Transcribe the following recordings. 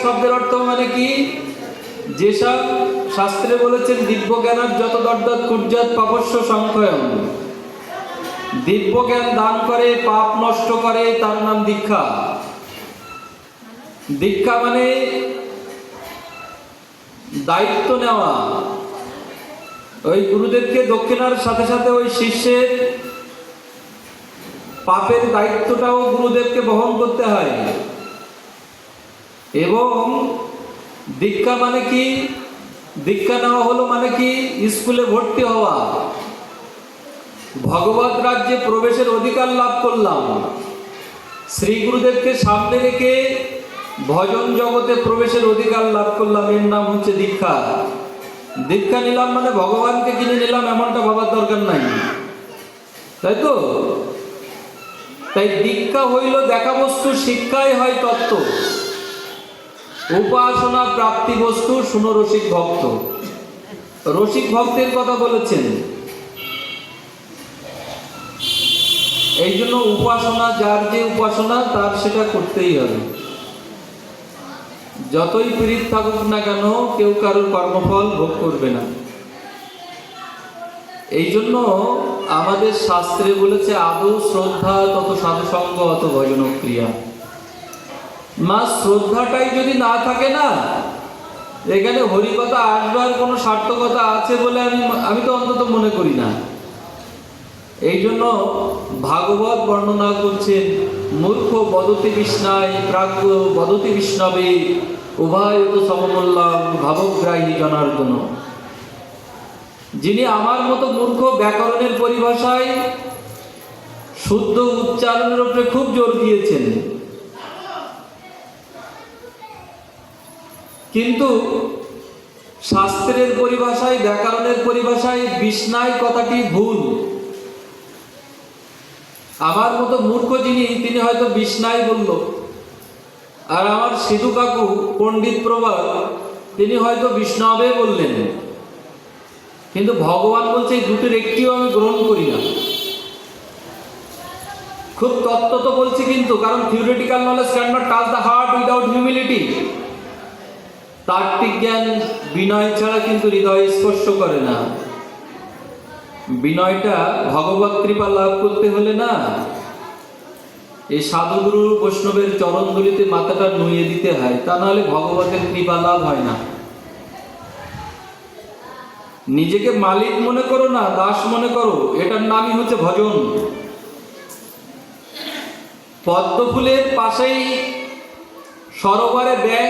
শব্দের অর্থ মানে কি? যেসব শাস্ত্রে বলেছেন দিব্য জ্ঞানের যত দর্দত কুর্জাত পাপস্য সংক্ষয়ম, দিব্য জ্ঞান দান করে পাপ নষ্ট করে, তার নাম দীক্ষা। দীক্ষা মানে দায়িত্ব নেওয়া। ওই গুরুদেবকে দক্ষিণার সাথে সাথে ওই শিষ্যের পাপের দায়িত্বটাও গুরুদেবকে বহন করতে হয়। এবং দীক্ষা মানে কি? দীক্ষা নেওয়া হলো মানে কি? স্কুলে ভর্তি হওয়া, ভগবত রাজ্যে প্রবেশের অধিকার লাভ করলাম, শ্রী গুরুদেবকে সামনে রেখে ভজন জগতে প্রবেশের অধিকার লাভ করলাম, এর নাম হচ্ছে দীক্ষা। দীক্ষা নিলাম মানে ভগবানকে কিনে নিলাম এমনটা ভাবার দরকার নাই, তাই তো? তাই দীক্ষা হইল দেখা বস্তু, শিক্ষাই হয় তত্ত্ব, উপাসনা প্রাপ্তি বস্তু। শুনো রসিক ভক্ত, রসিক ভক্তের কথা বলেছেন। এই জন্য উপাসনা, যার যে উপাসনা তার সেটা করতেই হবে। যতই পীড়িত থাকুক না কেন, কেউ কারোর কর্মফল ভোগ করবে না। এই জন্য আমাদের শাস্ত্রে বলেছে আদৌ শ্রদ্ধা তত সাধুসঙ্গ অত ভজন ক্রিয়া। মা শ্রদ্ধাটাই যদি না থাকে না, এখানে হরিকথা আসবার কোনো সার্থকতা আছে বলে আমি তো অন্তত মনে করি না। এই জন্য ভাগবত বর্ণনা করছেন, মূর্খ বদতি বিষ্ণায় প্রাজ্ঞ বদতি বিষ্ণবে উভয় তো সমমূল্যাম ভাবগ্রাহী জনার্দন। যিনি আমার মতো মূর্খ ব্যাকরণের পরিভাষায় শুদ্ধ উচ্চারণের উপরে খুব জোর দিয়েছেন, কিন্তু শাস্ত্রের পরিভাষায়, ব্যাকরণের পরিভাষায় বিষ্ণায় কথাটি ভুল। আমার মতো মূর্খ যিনি, তিনি হয়তো বিষ্ণায় বলল, আর আমার সিধু কাকু পণ্ডিত প্রভাত তিনি হয়তো বিষ্ণবে বললেন। কিন্তু ভগবান বলছে এই দুটির একটিও আমি গ্রহণ করি না। খুব তত্ত্ব তো বলছি, কিন্তু কারণ theoretical knowledge can not touch the heart without humility. তাত্ত্বিক জ্ঞান বিনয় ছাড়া কিন্তু হৃদয় স্পর্শ করে না। বিনয়টা ভগবত কৃপা লাভ করতে হলে না, এই সাধুগুরু বৈষ্ণবের চরণধুলিতে মাথাটা নুয়ে দিতে হয়, তা নাহলে ভগবতের কৃপা লাভ হয় না। নিজেকে মালিক মনে করো না, দাস মনে করো, এটার নামই হচ্ছে ভজন। পদ্ম ফুলের পাশেই সরোবরে ব্যাঙ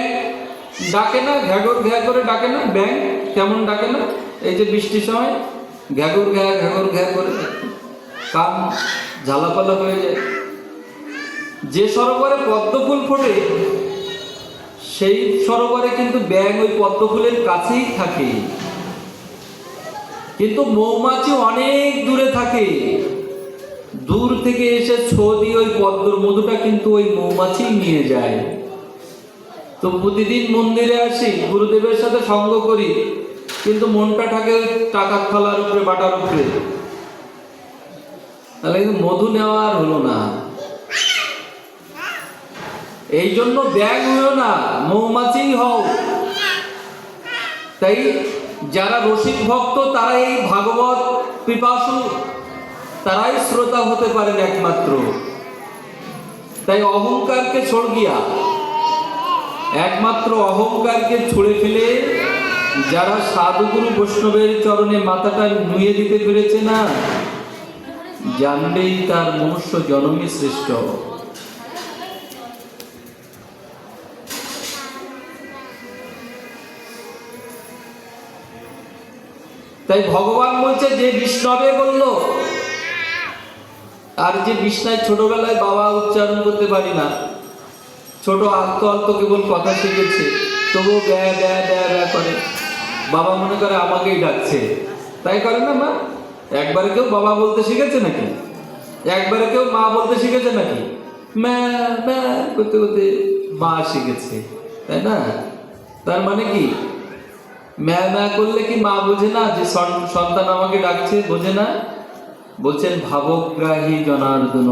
ডাকে না, ঘ্যাগর ঘ্যা করে ডাকে না? ব্যাঙ কেমন ডাকে না? এই যে বৃষ্টির সময় ঘ্যাগর ঘ্যা ঘ্যাগর ঘ্যা করে কান ঝালাপালা হয়ে যায়। যে সরোবরে পদ্ম ফুল ফোটে সেই সরোবরে কিন্তু ব্যাঙ ওই পদ্ম ফুলের কাছেই থাকে, কিন্তু মৌমাছি অনেক দূরে থাকে। দূর থেকে এসে ছো দিয়ে ওই পদ্মর মধুটা কিন্তু ওই মৌমাছি নিয়ে যায়। তো প্রতিদিন মন্দিরে আসি, গুরুদেবের সাথে সঙ্গ করি, কিন্তু মনটা থাকে টাকার থালার উপরে, বাটার উপরে, তাহলে কিন্তু মধু নেওয়া আর হলো না। এই জন্য ব্যাঙ হও না, মৌমাছি হও। তাই যারা রসিক ভক্ত তারা এই ভাগবত পিপাসু, তারাই শ্রোতা হতে পারেন একমাত্র। তাই অহংকারকে ছোড় গিয়া, একমাত্র অহংকারকে ছুঁড়ে ফেলে যারা সাধুগুরু বৈষ্ণবের চরণে মাথাটা নুয়ে দিতে পেরেছে না, জানবেই তার মনুষ্য জন্মই শ্রেষ্ঠ। তাই ভগবান বলছে যে বিষ্ণবে বলল, আর যে বিষ্ণায় ছোটবেলায় বাবা উচ্চারণ করতে পারি না, ছোট আলতো আলতো কেবল কথা শিখেছে, তবুও ব্যা ব্যা ব্যা ব্যা করে, বাবা মনে করে আমাকেই ডাকছে। তাই করে না মা? একবারে কেউ বাবা বলতে শিখেছে নাকি? একবারে কেউ মা বলতে শিখেছে নাকি? ম্যা ম্যা করতে করতে মা শিখেছে, তাই না? তার মানে কি, ম্যা ম্যা করলে কি মা বোঝে না যে সন্তান আমাকে ডাকছে? বোঝে না। বলছেন ভাবগ্রাহী জনার্দন,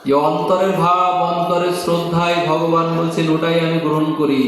যে অন্তরের ভাব, অন্তরের শ্রদ্ধায় ভগবান বলছেন ওটাই আমি গ্রহণ করি।